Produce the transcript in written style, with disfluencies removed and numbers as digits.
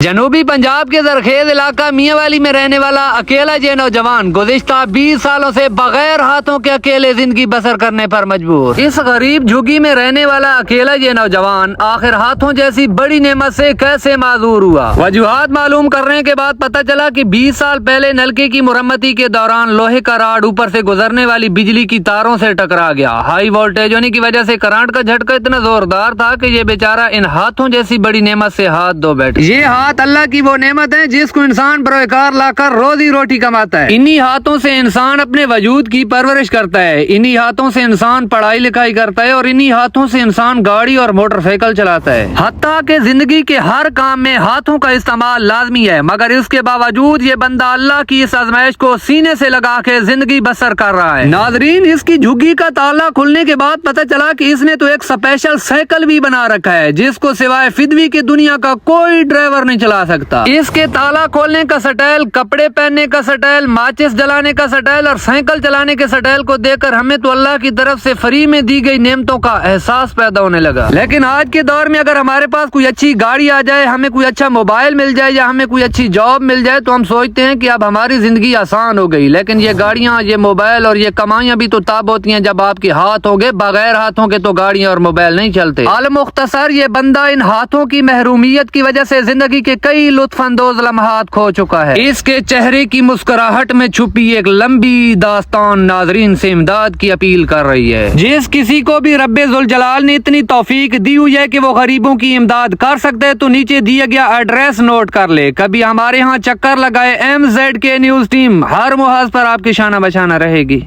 جنوبی پنجاب کے زرخیز علاقہ میاں والی میں رہنے والا اکیلا یہ نوجوان گزشتہ 20 سالوں سے بغیر ہاتھوں کے اکیلے زندگی بسر کرنے پر مجبور۔ اس غریب جھگی میں رہنے والا اکیلا یہ نوجوان آخر ہاتھوں جیسی بڑی نعمت سے کیسے معذور ہوا؟ وجوہات معلوم کرنے کے بعد پتہ چلا کہ 20 سال پہلے نلکے کی مرمتی کے دوران لوہے کا راڈ اوپر سے گزرنے والی بجلی کی تاروں سے ٹکرا گیا۔ ہائی وولٹیج ہونے کی وجہ سے کرنٹ کا جھٹکا اتنا زوردار تھا کہ یہ بیچارہ ان ہاتھوں جیسی بڑی نعمت سے ہاتھ دھو بیٹھے۔ یہ ہاتھ اللہ کی وہ نعمت ہے جس کو انسان بروکار لا کر روزی روٹی کماتا ہے۔ انہی ہاتھوں سے انسان اپنے وجود کی پرورش کرتا ہے، انہی ہاتھوں سے انسان پڑھائی لکھائی کرتا ہے اور انہی ہاتھوں سے انسان گاڑی اور موٹر سائیکل چلاتا ہے۔ حتیٰ کہ زندگی کے ہر کام میں ہاتھوں کا استعمال لازمی ہے، مگر اس کے باوجود یہ بندہ اللہ کی اس آزمائش کو سینے سے لگا کے زندگی بسر کر رہا ہے۔ ناظرین، اس کی جھگی کا تالا کھلنے کے بعد پتہ چلا کہ اس نے تو ایک اسپیشل سائیکل بھی بنا رکھا ہے جس کو سوائے فدوی کی دنیا کا کوئی ڈرائیور نہیں چلا سکتا۔ اس کے تالا کھولنے کا سٹائل، کپڑے پہننے کا سٹائل، ماچس جلانے کا سٹائل اور سائیکل چلانے کے سٹائل کو دیکھ کر ہمیں تو اللہ کی طرف سے فری میں دی گئی نعمتوں کا احساس پیدا ہونے لگا۔ لیکن آج کے دور میں اگر ہمارے پاس کوئی اچھی گاڑی آ جائے، ہمیں کوئی اچھا موبائل مل جائے یا ہمیں کوئی اچھی جاب مل جائے تو ہم سوچتے ہیں کہ اب ہماری زندگی آسان ہو گئی۔ لیکن یہ گاڑیاں، یہ موبائل اور یہ کمائیاں بھی تو تب ہوتی ہیں جب آپ کے ہاتھ ہو گئے، بغیر ہاتھوں کے تو گاڑیاں اور موبائل نہیں چلتے۔ عالم مختصر، یہ بندہ ان ہاتھوں کی محرومیت کی وجہ سے زندگی کے کئی لطف اندوز لمحات کھو چکا ہے۔ اس کے چہرے کی مسکراہٹ میں چھپی ایک لمبی داستان ناظرین سے امداد کی اپیل کر رہی ہے۔ جس کسی کو بھی رب ذوالجلال نے اتنی توفیق دی ہوئی ہے کہ وہ غریبوں کی امداد کر سکتے تو نیچے دیا گیا ایڈریس نوٹ کر لے، کبھی ہمارے ہاں چکر لگائے۔ MZK نیوز ٹیم ہر محاذ پر آپ کی شانہ بشانہ رہے گی۔